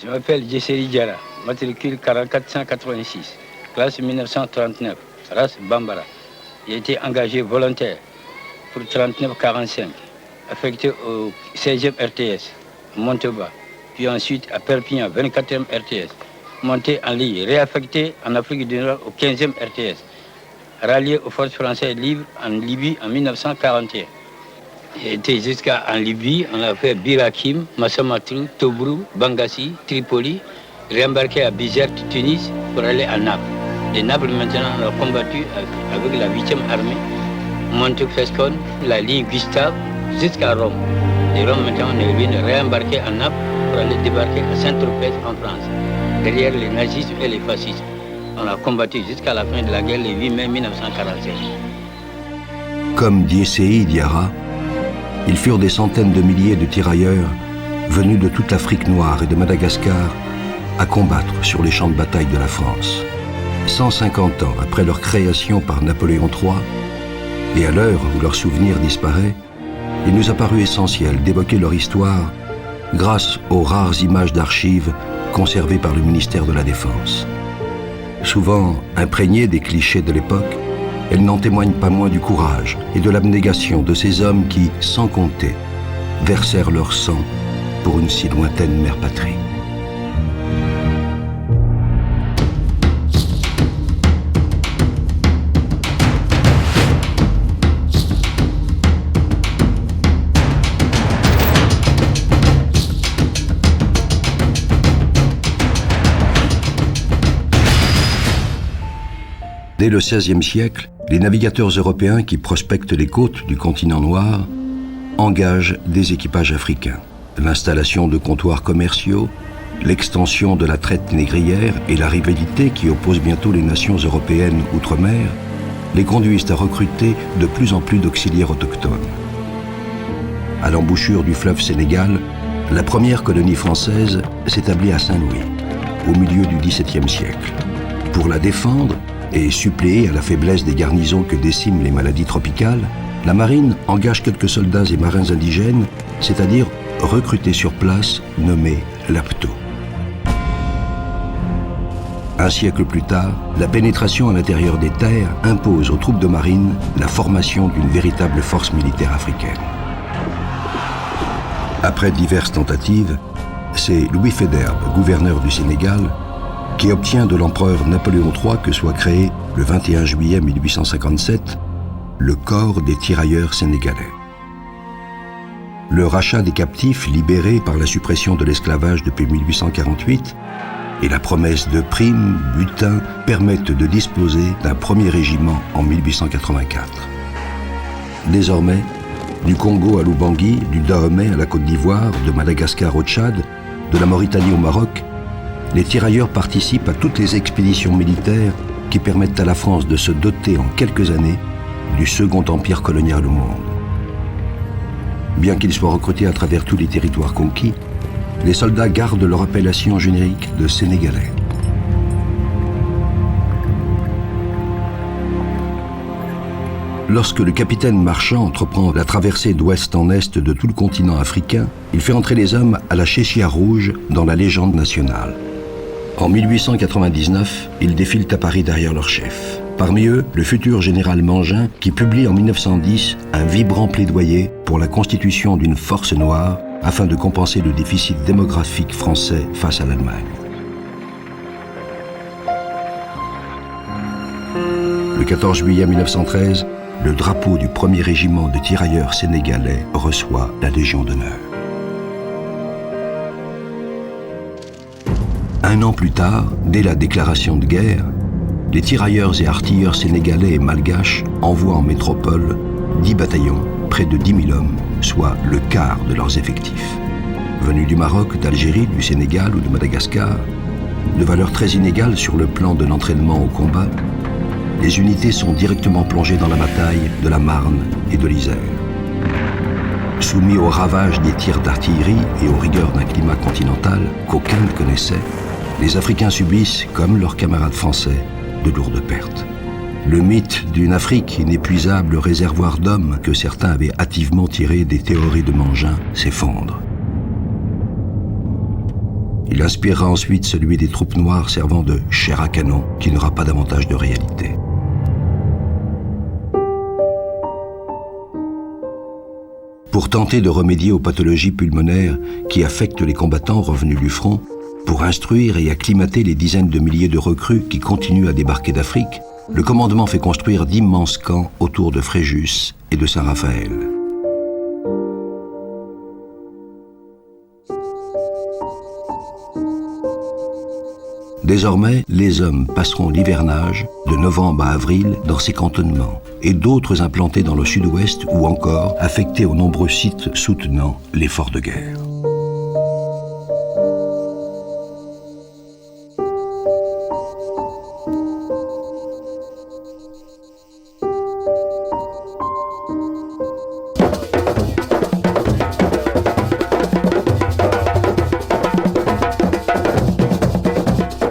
Je m'appelle Djesseri Diarra, matricule 4486, classe 1939, race Bambara. J'ai été engagé volontaire pour 39-45, affecté au 16e RTS, Montauban, puis ensuite à Perpignan, 24e RTS, monté en ligne, réaffecté en Afrique du Nord au 15e RTS, rallié aux forces françaises libres en Libye en 1941. J'ai été jusqu'en Libye, on a fait Birakim, Massamatrou, Tobrou, Bangassi, Tripoli, réembarqué à Bizerte, Tunis, pour aller à Naples. Et Naples, maintenant, on a combattu avec la 8e armée, Montefescone, la ligne Gustave, jusqu'à Rome. Et Rome, maintenant, on est venu réembarquer à Naples pour aller débarquer à Saint-Tropez, en France, derrière les nazismes et les fascistes. On a combattu jusqu'à la fin de la guerre, le 8 mai 1945. Comme Djesseri Diarra, ils furent des centaines de milliers de tirailleurs venus de toute l'Afrique noire et de Madagascar à combattre sur les champs de bataille de la France. 150 ans après leur création par Napoléon III, et à l'heure où leur souvenir disparaît, il nous a paru essentiel d'évoquer leur histoire grâce aux rares images d'archives conservées par le ministère de la Défense. Souvent imprégnées des clichés de l'époque, elles n'en témoignent pas moins du courage et de l'abnégation de ces hommes qui, sans compter, versèrent leur sang pour une si lointaine mère patrie. Dès le XVIe siècle, les navigateurs européens qui prospectent les côtes du continent noir engagent des équipages africains. L'installation de comptoirs commerciaux, l'extension de la traite négrière et la rivalité qui oppose bientôt les nations européennes outre-mer les conduisent à recruter de plus en plus d'auxiliaires autochtones. À l'embouchure du fleuve Sénégal, la première colonie française s'établit à Saint-Louis, au milieu du XVIIe siècle. Pour la défendre, et suppléer à la faiblesse des garnisons que déciment les maladies tropicales, la marine engage quelques soldats et marins indigènes, c'est-à-dire recrutés sur place, nommés laptos. Un siècle plus tard, la pénétration à l'intérieur des terres impose aux troupes de marine la formation d'une véritable force militaire africaine. Après diverses tentatives, c'est Louis Faidherbe, gouverneur du Sénégal, qui obtient de l'empereur Napoléon III que soit créé, le 21 juillet 1857, le corps des tirailleurs sénégalais. Le rachat des captifs libérés par la suppression de l'esclavage depuis 1848 et la promesse de primes, butins permettent de disposer d'un premier régiment en 1884. Désormais, du Congo à l'Oubangui, du Dahomey à la Côte d'Ivoire, de Madagascar au Tchad, de la Mauritanie au Maroc, les tirailleurs participent à toutes les expéditions militaires qui permettent à la France de se doter en quelques années du second empire colonial au monde. Bien qu'ils soient recrutés à travers tous les territoires conquis, les soldats gardent leur appellation générique de Sénégalais. Lorsque le capitaine Marchand entreprend la traversée d'ouest en est de tout le continent africain, il fait entrer les hommes à la Chéchia rouge dans la légende nationale. En 1899, ils défilent à Paris derrière leur chef. Parmi eux, le futur général Mangin, qui publie en 1910 un vibrant plaidoyer pour la constitution d'une force noire afin de compenser le déficit démographique français face à l'Allemagne. Le 14 juillet 1913, le drapeau du premier régiment de tirailleurs sénégalais reçoit la Légion d'honneur. Un an plus tard, dès la déclaration de guerre, les tirailleurs et artilleurs sénégalais et malgaches envoient en métropole 10 bataillons, près de 10 000 hommes, soit le quart de leurs effectifs. Venus du Maroc, d'Algérie, du Sénégal ou de Madagascar, de valeur très inégale sur le plan de l'entraînement au combat, les unités sont directement plongées dans la bataille de la Marne et de l'Isère. Soumis aux ravages des tirs d'artillerie et aux rigueurs d'un climat continental qu'aucun ne connaissait, les Africains subissent, comme leurs camarades français, de lourdes pertes. Le mythe d'une Afrique inépuisable réservoir d'hommes que certains avaient hâtivement tiré des théories de Mangin s'effondre. Il inspirera ensuite celui des troupes noires servant de chair à canon, qui n'aura pas davantage de réalité. Pour tenter de remédier aux pathologies pulmonaires qui affectent les combattants revenus du front, pour instruire et acclimater les dizaines de milliers de recrues qui continuent à débarquer d'Afrique, le commandement fait construire d'immenses camps autour de Fréjus et de Saint-Raphaël. Désormais, les hommes passeront l'hivernage de novembre à avril dans ces cantonnements et d'autres implantés dans le sud-ouest ou encore affectés aux nombreux sites soutenant l'effort de guerre.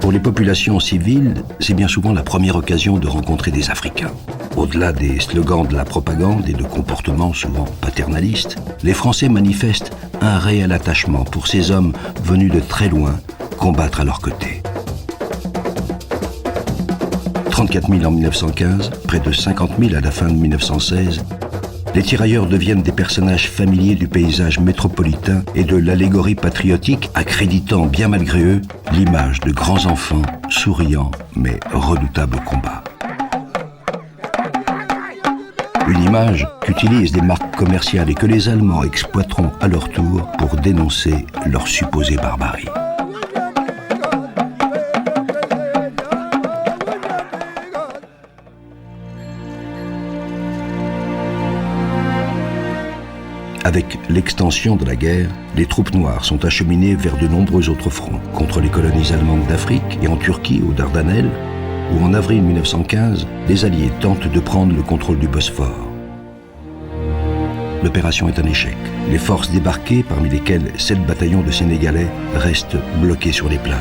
Pour les populations civiles, c'est bien souvent la première occasion de rencontrer des Africains. Au-delà des slogans de la propagande et de comportements souvent paternalistes, les Français manifestent un réel attachement pour ces hommes venus de très loin combattre à leurs côtés. 34 000 en 1915, près de 50 000 à la fin de 1916, les tirailleurs deviennent des personnages familiers du paysage métropolitain et de l'allégorie patriotique, accréditant bien malgré eux l'image de grands enfants souriants mais redoutables au combat. Une image qu'utilisent des marques commerciales et que les Allemands exploiteront à leur tour pour dénoncer leur supposée barbarie. Avec l'extension de la guerre, les troupes noires sont acheminées vers de nombreux autres fronts, contre les colonies allemandes d'Afrique et en Turquie, aux Dardanelles, où en avril 1915, les Alliés tentent de prendre le contrôle du Bosphore. L'opération est un échec. Les forces débarquées, parmi lesquelles 7 bataillons de Sénégalais, restent bloqués sur les plages.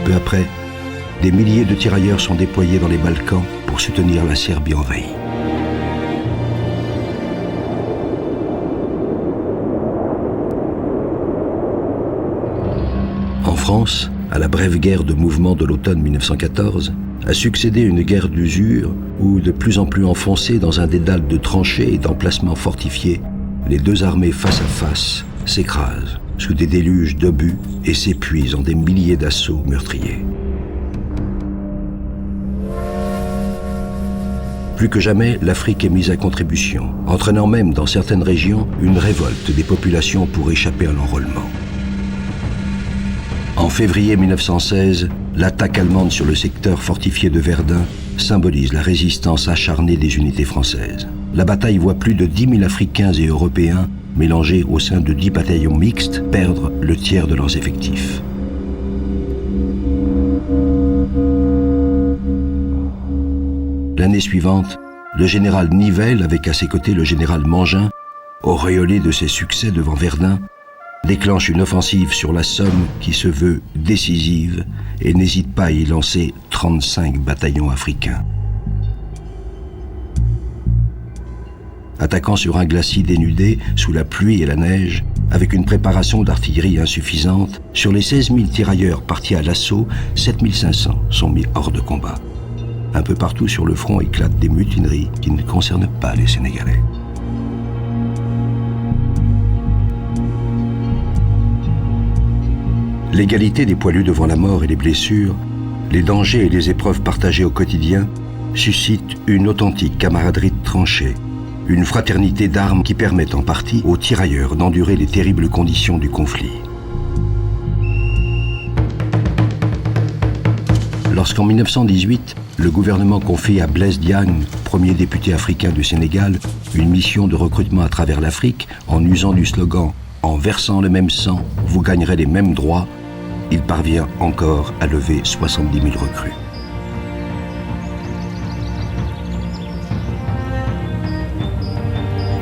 Peu après, des milliers de tirailleurs sont déployés dans les Balkans pour soutenir la Serbie envahie. En France, à la brève guerre de mouvement de l'automne 1914, a succédé une guerre d'usure où, de plus en plus enfoncés dans un dédale de tranchées et d'emplacements fortifiés, les deux armées face à face s'écrasent sous des déluges d'obus et s'épuisent en des milliers d'assauts meurtriers. Plus que jamais, l'Afrique est mise à contribution, entraînant même dans certaines régions une révolte des populations pour échapper à l'enrôlement. En février 1916, l'attaque allemande sur le secteur fortifié de Verdun symbolise la résistance acharnée des unités françaises. La bataille voit plus de 10 000 Africains et Européens, mélangés au sein de 10 bataillons mixtes, perdre le tiers de leurs effectifs. L'année suivante, le général Nivelle, avec à ses côtés le général Mangin, auréolé de ses succès devant Verdun, déclenche une offensive sur la Somme qui se veut décisive et n'hésite pas à y lancer 35 bataillons africains. Attaquant sur un glacis dénudé, sous la pluie et la neige, avec une préparation d'artillerie insuffisante, sur les 16 000 tirailleurs partis à l'assaut, 7 500 sont mis hors de combat. Un peu partout sur le front éclatent des mutineries qui ne concernent pas les Sénégalais. L'égalité des poilus devant la mort et les blessures, les dangers et les épreuves partagées au quotidien suscitent une authentique camaraderie de tranchées, une fraternité d'armes qui permet en partie aux tirailleurs d'endurer les terribles conditions du conflit. Lorsqu'en 1918, le gouvernement confie à Blaise Diagne, premier député africain du Sénégal, une mission de recrutement à travers l'Afrique en usant du slogan « En versant le même sang, vous gagnerez les mêmes droits », il parvient encore à lever 70 000 recrues.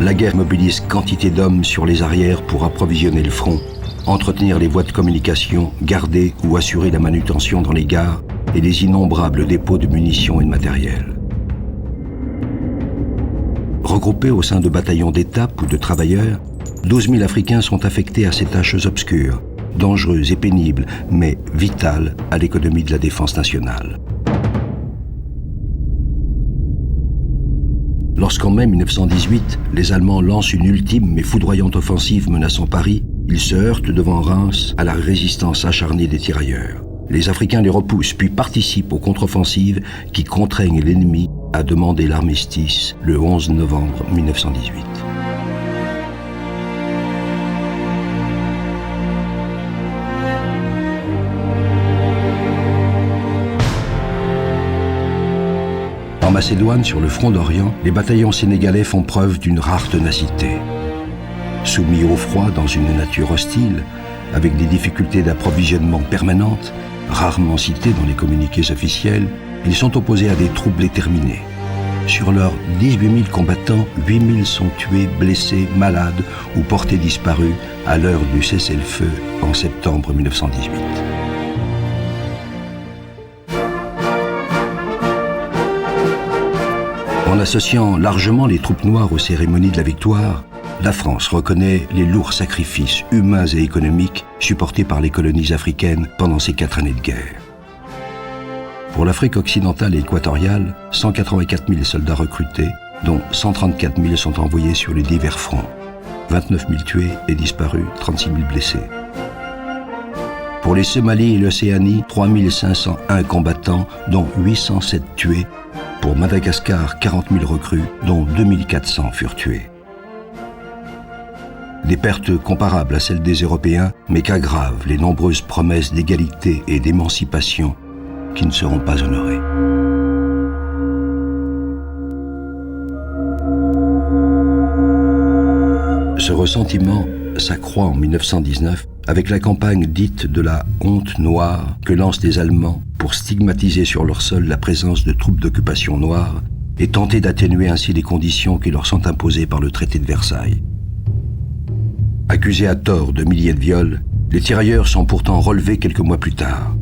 La guerre mobilise quantité d'hommes sur les arrières pour approvisionner le front, entretenir les voies de communication, garder ou assurer la manutention dans les gares et les innombrables dépôts de munitions et de matériel. Regroupés au sein de bataillons d'étape ou de travailleurs, 12 000 Africains sont affectés à ces tâches obscures, dangereuses et pénibles, mais vitales à l'économie de la défense nationale. Lorsqu'en mai 1918, les Allemands lancent une ultime mais foudroyante offensive menaçant Paris, ils se heurtent devant Reims à la résistance acharnée des tirailleurs. Les Africains les repoussent puis participent aux contre-offensives qui contraignent l'ennemi à demander l'armistice le 11 novembre 1918. En Macédoine, sur le front d'Orient, les bataillons sénégalais font preuve d'une rare ténacité. Soumis au froid dans une nature hostile, avec des difficultés d'approvisionnement permanentes, rarement citées dans les communiqués officiels, ils sont opposés à des troupes déterminées. Sur leurs 18 000 combattants, 8 000 sont tués, blessés, malades ou portés disparus à l'heure du cessez-le-feu en septembre 1918. En associant largement les troupes noires aux cérémonies de la victoire, la France reconnaît les lourds sacrifices humains et économiques supportés par les colonies africaines pendant ces 4 années de guerre. Pour l'Afrique occidentale et équatoriale, 184 000 soldats recrutés, dont 134 000 sont envoyés sur les divers fronts. 29 000 tués et disparus, 36 000 blessés. Pour les Somalies et l'Océanie, 3 501 combattants, dont 807 tués. Pour Madagascar, 40 000 recrues, dont 2 400 furent tués. Des pertes comparables à celles des Européens, mais qu'aggravent les nombreuses promesses d'égalité et d'émancipation qui ne seront pas honorées. Ce ressentiment s'accroît en 1919 avec la campagne dite de la honte noire que lancent les Allemands pour stigmatiser sur leur sol la présence de troupes d'occupation noires et tenter d'atténuer ainsi les conditions qui leur sont imposées par le traité de Versailles. Accusés à tort de milliers de viols, les tirailleurs sont pourtant relevés quelques mois plus tard.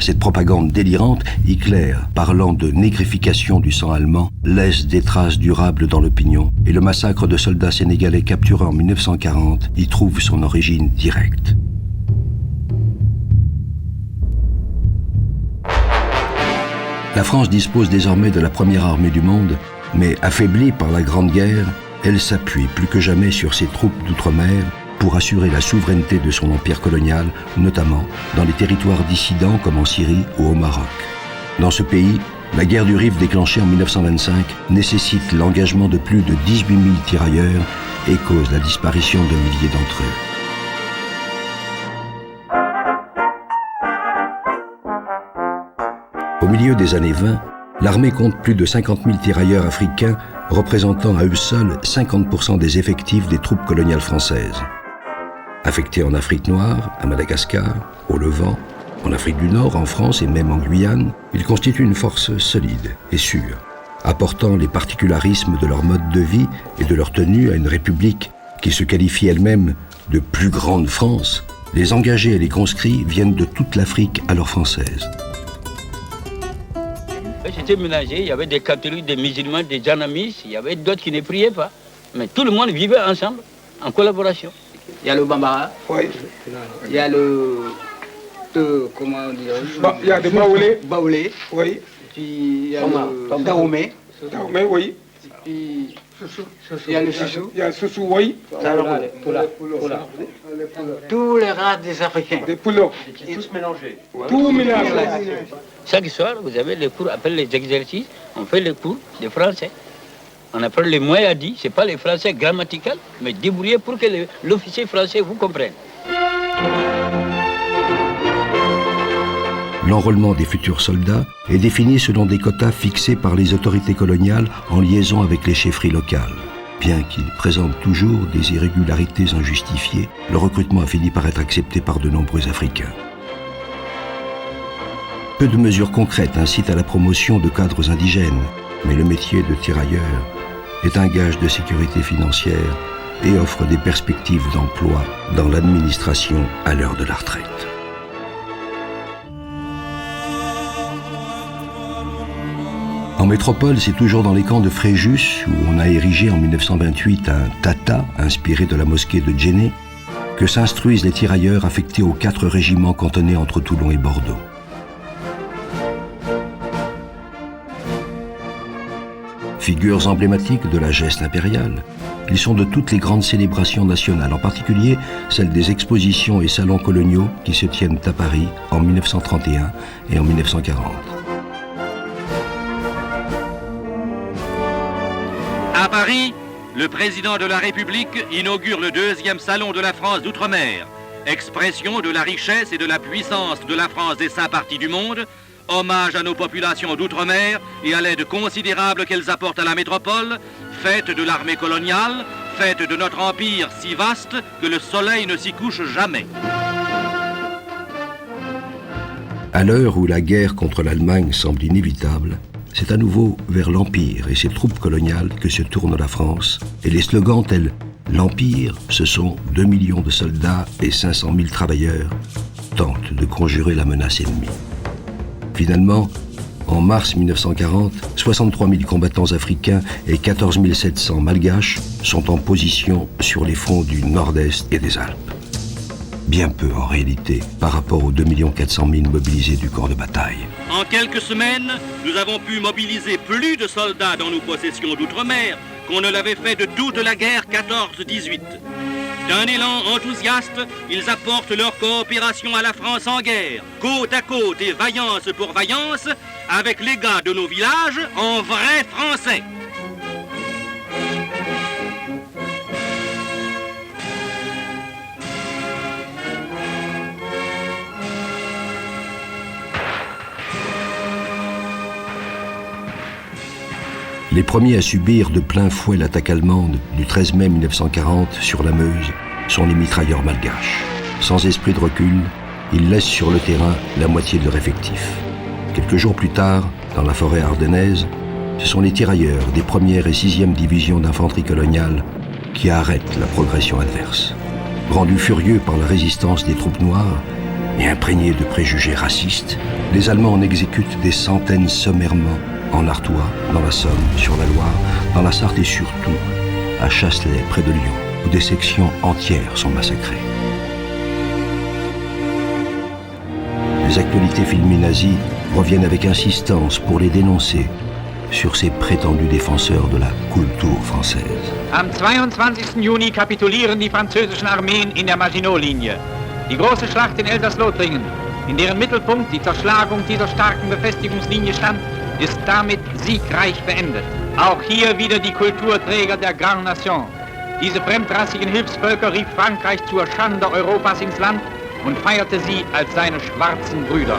Cette propagande délirante, Hitler, parlant de négrification du sang allemand, laisse des traces durables dans l'opinion et le massacre de soldats sénégalais capturés en 1940 y trouve son origine directe. La France dispose désormais de la première armée du monde, mais affaiblie par la Grande Guerre, elle s'appuie plus que jamais sur ses troupes d'outre-mer pour assurer la souveraineté de son empire colonial, notamment dans les territoires dissidents comme en Syrie ou au Maroc. Dans ce pays, la guerre du Rif déclenchée en 1925 nécessite l'engagement de plus de 18 000 tirailleurs et cause la disparition de milliers d'entre eux. Au milieu des années 20, l'armée compte plus de 50 000 tirailleurs africains représentant à eux seuls 50% des effectifs des troupes coloniales françaises. Affectés en Afrique noire, à Madagascar, au Levant, en Afrique du Nord, en France et même en Guyane, ils constituent une force solide et sûre, apportant les particularismes de leur mode de vie et de leur tenue à une république qui se qualifie elle-même de plus grande France. Les engagés et les conscrits viennent de toute l'Afrique alors française. J'étais mélangé, il y avait des catholiques, des musulmans, des janamis, il y avait d'autres qui ne priaient pas. Mais tout le monde vivait ensemble, en collaboration. Il y a le Bambara, Oui. il y a comment on dirait Il y a des Baoulés. Baoulé, Oui. puis il y a le Dahomey, Dahomey, oui. puis il y a le Soussou. Il y a Soussou, oui. Tous les races des Africains. Des poulots. Tous mélangés. Tout mélangé. Chaque soir, vous avez les cours, après les exercices, on fait les cours de français. On apprend les mots à dire, ce n'est pas les français grammatical, mais débrouiller pour que l'officier français vous comprenne. L'enrôlement des futurs soldats est défini selon des quotas fixés par les autorités coloniales en liaison avec les chefferies locales. Bien qu'il présente toujours des irrégularités injustifiées, le recrutement a fini par être accepté par de nombreux Africains. Peu de mesures concrètes incitent à la promotion de cadres indigènes, mais le métier de tirailleur est un gage de sécurité financière et offre des perspectives d'emploi dans l'administration à l'heure de la retraite. En métropole, c'est toujours dans les camps de Fréjus, où on a érigé en 1928 un tata inspiré de la mosquée de Djenné, que s'instruisent les tirailleurs affectés aux 4 régiments cantonnés entre Toulon et Bordeaux. Figures emblématiques de la geste impériale, ils sont de toutes les grandes célébrations nationales, en particulier celles des expositions et salons coloniaux qui se tiennent à Paris en 1931 et en 1940. À Paris, le président de la République inaugure le 2e salon de la France d'outre-mer, expression de la richesse et de la puissance de la France des 5 parties du monde, hommage à nos populations d'outre-mer et à l'aide considérable qu'elles apportent à la métropole, fête de l'armée coloniale, fête de notre empire si vaste que le soleil ne s'y couche jamais. À l'heure où la guerre contre l'Allemagne semble inévitable, c'est à nouveau vers l'Empire et ses troupes coloniales que se tourne la France, et les slogans tels « L'Empire, ce sont 2 millions de soldats et 500 000 travailleurs » tentent de conjurer la menace ennemie. Finalement, en mars 1940, 63 000 combattants africains et 14 700 malgaches sont en position sur les fronts du Nord-Est et des Alpes. Bien peu en réalité par rapport aux 2 400 000 mobilisés du corps de bataille. En quelques semaines, nous avons pu mobiliser plus de soldats dans nos possessions d'outre-mer qu'on ne l'avait fait de toute la guerre 14-18. D'un élan enthousiaste, ils apportent leur coopération à la France en guerre, côte à côte et vaillance pour vaillance, avec les gars de nos villages en vrais Français. Les premiers à subir de plein fouet l'attaque allemande du 13 mai 1940 sur la Meuse sont les mitrailleurs malgaches. Sans esprit de recul, ils laissent sur le terrain la moitié de leur effectif. Quelques jours plus tard, dans la forêt ardennaise, ce sont les tirailleurs des 1e et 6e divisions d'infanterie coloniale qui arrêtent la progression adverse. Rendus furieux par la résistance des troupes noires et imprégnés de préjugés racistes, les Allemands en exécutent des centaines sommairement en Artois, dans la Somme, sur la Loire, dans la Sarthe et surtout à Chasselet, près de Lyon, où des sections entières sont massacrées. Les actualités filmées nazies reviennent avec insistance pour les dénoncer sur ces prétendus défenseurs de la Kultur française. Am 22. Juni kapitulieren die französischen Armeen in der Maginot-Linie. Die große Schlacht in Elsass-Lothringen, in deren Mittelpunkt die Zerschlagung dieser starken Befestigungslinie stand, ist damit siegreich beendet. Auch hier wieder die Kulturträger der Grande Nation. Diese fremdrassigen Hilfsvölker rief Frankreich zur Schande Europas ins Land und feierte sie als seine schwarzen Brüder.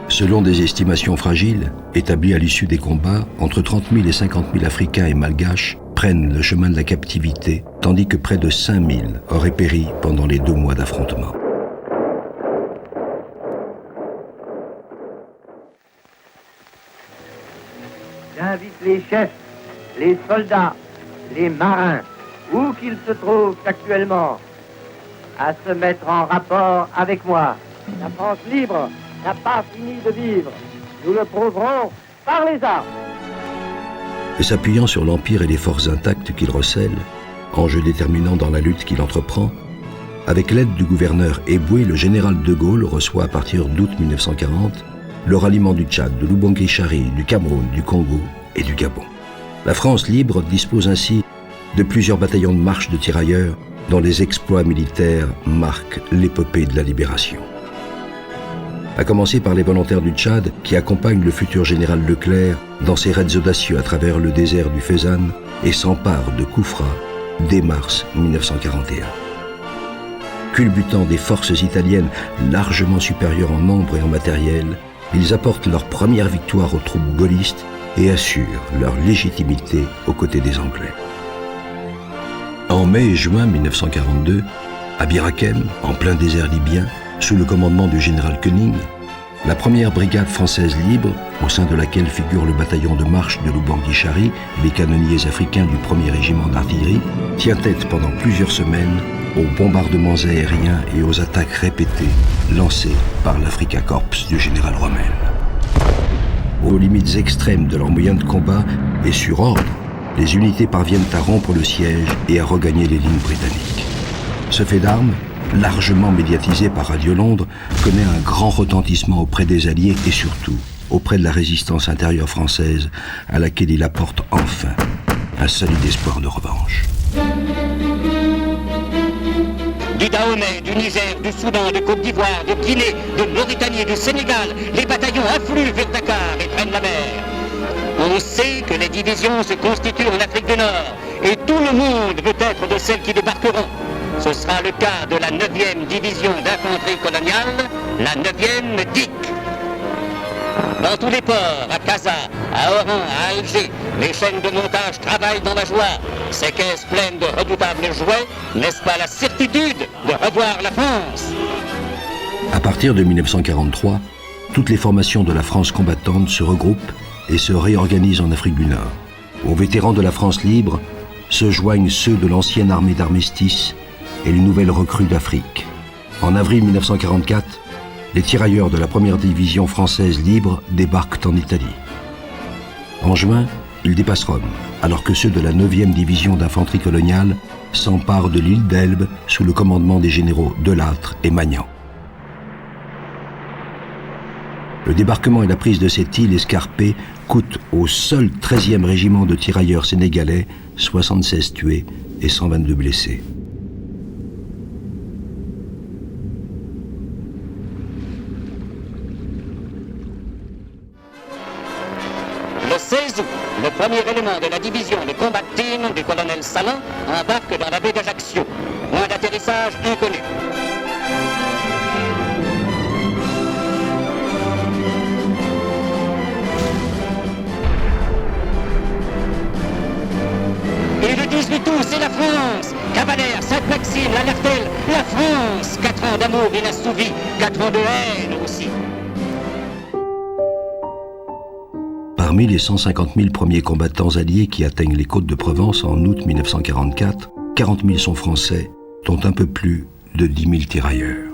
Selon des estimations fragiles, établies à l'issue des combats, entre 30 000 et 50 000 Africains et Malgaches prennent le chemin de la captivité, tandis que près de 5 000 auraient péri pendant les 2 mois d'affrontement. J'invite les chefs, les soldats, les marins, où qu'ils se trouvent actuellement, à se mettre en rapport avec moi. La France libre n'a pas fini de vivre. Nous le prouverons par les armes. Et s'appuyant sur l'Empire et les forces intactes qu'il recèle, enjeu déterminant dans la lutte qu'il entreprend, avec l'aide du gouverneur Eboué, le général de Gaulle reçoit à partir d'août 1940 le ralliement du Tchad, de l'Oubangui-Chari, du Cameroun, du Congo et du Gabon. La France libre dispose ainsi de plusieurs bataillons de marche de tirailleurs dont les exploits militaires marquent l'épopée de la libération. À commencer par les volontaires du Tchad qui accompagnent le futur général Leclerc dans ses raids audacieux à travers le désert du Fezzan et s'emparent de Koufra dès mars 1941. Culbutant des forces italiennes largement supérieures en nombre et en matériel, ils apportent leur première victoire aux troupes gaullistes et assurent leur légitimité aux côtés des Anglais. En mai et juin 1942, à Bir Hakeim, en plein désert libyen, sous le commandement du général Koenig, La première brigade française libre, au sein de laquelle figure le bataillon de marche de Lubangui-Chari et les canonniers africains du 1er régiment d'artillerie, tient tête pendant plusieurs semaines aux bombardements aériens et aux attaques répétées lancées par l'Africa Corps du général Rommel. Aux limites extrêmes de leurs moyens de combat et sur ordre, les unités parviennent à rompre le siège et à regagner les lignes britanniques. Ce fait d'armes, largement médiatisé par Radio Londres, connaît un grand retentissement auprès des Alliés et surtout auprès de la résistance intérieure française à laquelle il apporte enfin un solide espoir de revanche. Du Dahomey, du Niger, du Soudan, de Côte d'Ivoire, de Guinée, de Mauritanie, du Sénégal, les bataillons affluent vers Dakar et prennent la mer. On sait que les divisions se constituent en Afrique du Nord et tout le monde veut être de celles qui débarqueront. Ce sera le cas de la 9e division d'infanterie coloniale, la 9e DIC. Dans tous les ports, à Casa, à Oran, à Alger, les chaînes de montage travaillent dans la joie. Ces caisses pleines de redoutables jouets, n'est-ce pas la certitude de revoir la France? À partir de 1943, toutes les formations de la France combattante se regroupent et se réorganisent en Afrique du Nord. Aux vétérans de la France libre se joignent ceux de l'ancienne armée d'armistice et les nouvelles recrues d'Afrique. En avril 1944, les tirailleurs de la première division française libre débarquent en Italie. En juin, ils dépassent Rome, alors que ceux de la 9e division d'infanterie coloniale s'emparent de l'île d'Elbe sous le commandement des généraux Delattre et Magnan. Le débarquement et la prise de cette île escarpée coûtent au seul 13e régiment de tirailleurs sénégalais 76 tués et 122 blessés. Le 16 août, le premier élément de la division de combat team du colonel Salin embarque dans la baie d'Ajaccio. Point d'atterrissage inconnu. Et le 18 août, c'est la France. Cavalère, Sainte-Maxime, la Lartelle, la France. 4 ans d'amour inassouvi, 4 ans de haine aussi. Parmi les 150 000 premiers combattants alliés qui atteignent les côtes de Provence en août 1944, 40 000 sont français, dont un peu plus de 10 000 tirailleurs.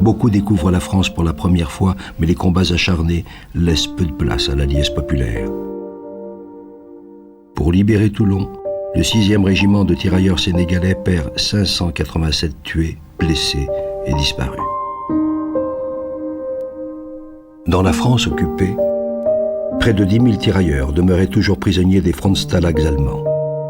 Beaucoup découvrent la France pour la première fois, mais les combats acharnés laissent peu de place à la liesse populaire. Pour libérer Toulon, le 6e régiment de tirailleurs sénégalais perd 587 tués, blessés et disparus. Dans la France occupée, près de 10 000 tirailleurs demeuraient toujours prisonniers des Frontstalags allemands.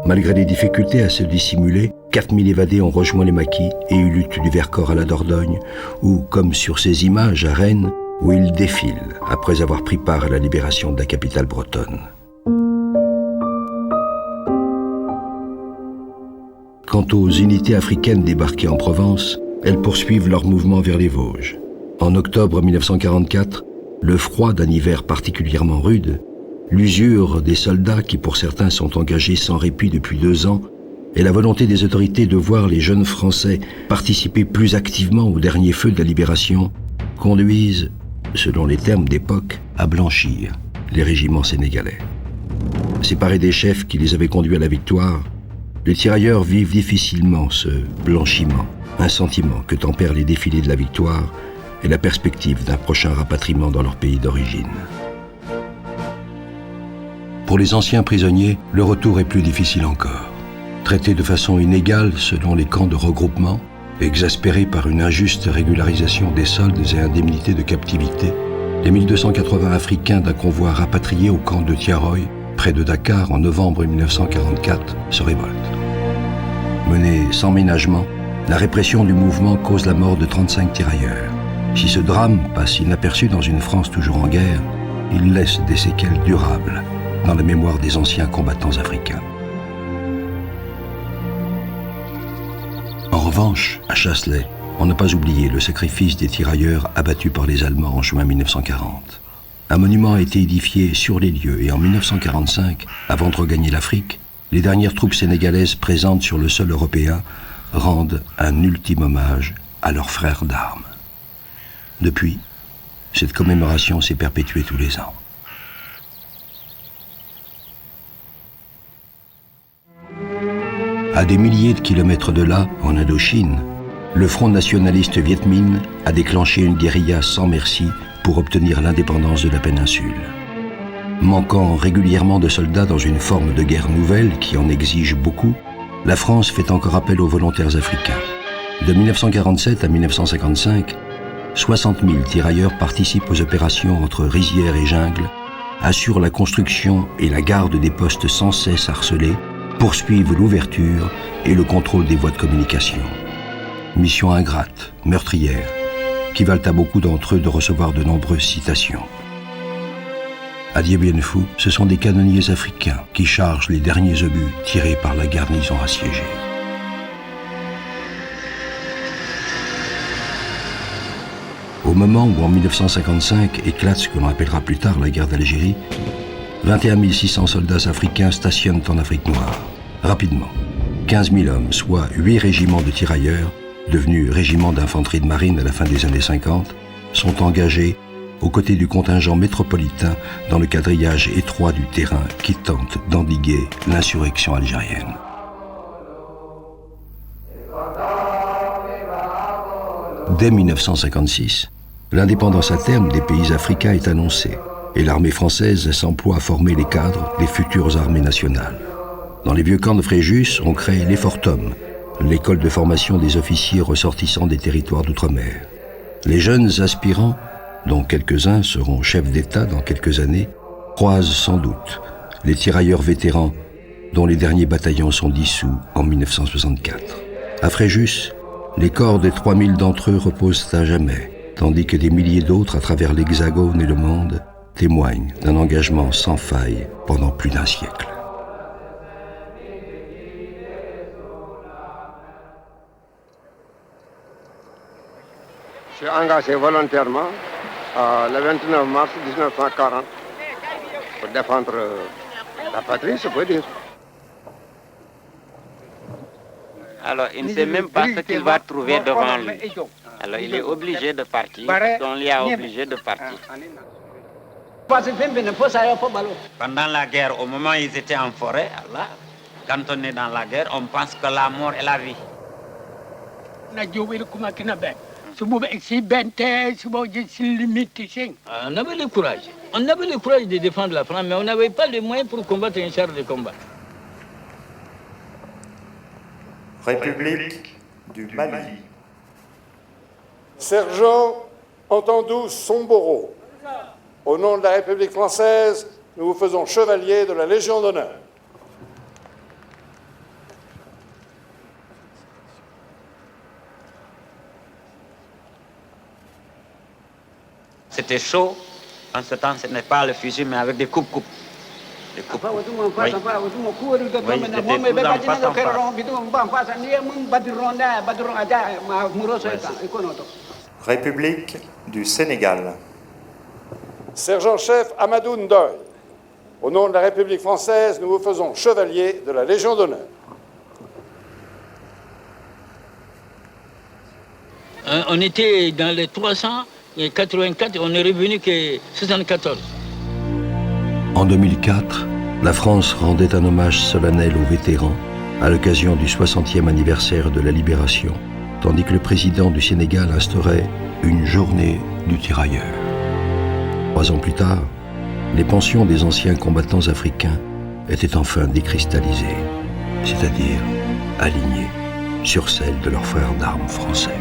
Malgré les difficultés à se dissimuler, 4 000 évadés ont rejoint les maquis et ils luttent du Vercors à la Dordogne, ou comme sur ces images à Rennes, où ils défilent après avoir pris part à la libération de la capitale bretonne. Quant aux unités africaines débarquées en Provence, elles poursuivent leur mouvement vers les Vosges. En octobre 1944, le froid d'un hiver particulièrement rude, l'usure des soldats qui pour certains sont engagés sans répit depuis 2 ans, et la volonté des autorités de voir les jeunes Français participer plus activement au dernier feu de la libération, conduisent, selon les termes d'époque, à blanchir les régiments sénégalais. Séparés des chefs qui les avaient conduits à la victoire, les tirailleurs vivent difficilement ce blanchiment, un sentiment que tempèrent les défilés de la victoire et la perspective d'un prochain rapatriement dans leur pays d'origine. Pour les anciens prisonniers, le retour est plus difficile encore. Traités de façon inégale selon les camps de regroupement, exaspérés par une injuste régularisation des soldes et indemnités de captivité, les 1280 Africains d'un convoi rapatrié au camp de Tiaroy, près de Dakar en novembre 1944, se révoltent. Menée sans ménagement, la répression du mouvement cause la mort de 35 tirailleurs. Si ce drame passe inaperçu dans une France toujours en guerre, il laisse des séquelles durables dans la mémoire des anciens combattants africains. En revanche, à Chasselet, on n'a pas oublié le sacrifice des tirailleurs abattus par les Allemands en juin 1940. Un monument a été édifié sur les lieux et en 1945, avant de regagner l'Afrique, les dernières troupes sénégalaises présentes sur le sol européen rendent un ultime hommage à leurs frères d'armes. Depuis, cette commémoration s'est perpétuée tous les ans. À des milliers de kilomètres de là, en Indochine, le Front nationaliste Viet Minh a déclenché une guérilla sans merci pour obtenir l'indépendance de la péninsule. Manquant régulièrement de soldats dans une forme de guerre nouvelle qui en exige beaucoup, la France fait encore appel aux volontaires africains. De 1947 à 1955, 60 000 tirailleurs participent aux opérations entre rizières et jungles, assurent la construction et la garde des postes sans cesse harcelés, poursuivent l'ouverture et le contrôle des voies de communication. Mission ingrate, meurtrière, qui valent à beaucoup d'entre eux de recevoir de nombreuses citations. À Dien Bien Phu, ce sont des canonniers africains qui chargent les derniers obus tirés par la garnison assiégée. Au moment où en 1955 éclate ce que l'on appellera plus tard la guerre d'Algérie, 21 600 soldats africains stationnent en Afrique noire. Rapidement, 15 000 hommes, soit 8 régiments de tirailleurs, devenus régiments d'infanterie de marine à la fin des années 50, sont engagés aux côtés du contingent métropolitain dans le quadrillage étroit du terrain qui tente d'endiguer l'insurrection algérienne. Dès 1956, l'indépendance à terme des pays africains est annoncée et l'armée française s'emploie à former les cadres des futures armées nationales. Dans les vieux camps de Fréjus, on crée l'Effortum, l'école de formation des officiers ressortissants des territoires d'outre-mer. Les jeunes aspirants, dont quelques-uns seront chefs d'État dans quelques années, croisent sans doute les tirailleurs vétérans dont les derniers bataillons sont dissous en 1964. À Fréjus, les corps des 3000 d'entre eux reposent à jamais, tandis que des milliers d'autres à travers l'Hexagone et le monde témoignent d'un engagement sans faille pendant plus d'un siècle. Je suis engagé volontairement le 29 mars 1940 pour défendre la patrie, je peux dire. Alors, il ne sait même pas ce qu'il va trouver devant lui. Alors, il est obligé de partir, on lui a obligé de partir. Pendant la guerre, au moment où ils étaient en forêt, là, quand on est dans la guerre, on pense que la mort est la vie. On avait le courage. On avait le courage de défendre la France, mais on n'avait pas les moyens pour combattre un char de combat. République du Mali. Sergent Entendou Somboro, au nom de la République française, nous vous faisons chevalier de la Légion d'honneur. C'était chaud. En ce temps, ce n'est pas le fusil, mais avec des coupes-coupes. Des coupes. Oui, République du Sénégal. Sergent-chef Amadou Ndoye, au nom de la République française, nous vous faisons chevalier de la Légion d'honneur. On était dans les 384, on est revenu que 74. En 2004, la France rendait un hommage solennel aux vétérans à l'occasion du 60e anniversaire de la Libération, tandis que le président du Sénégal instaurait une journée du tirailleur. 3 ans plus tard, les pensions des anciens combattants africains étaient enfin décristallisées, c'est-à-dire alignées sur celles de leurs frères d'armes français.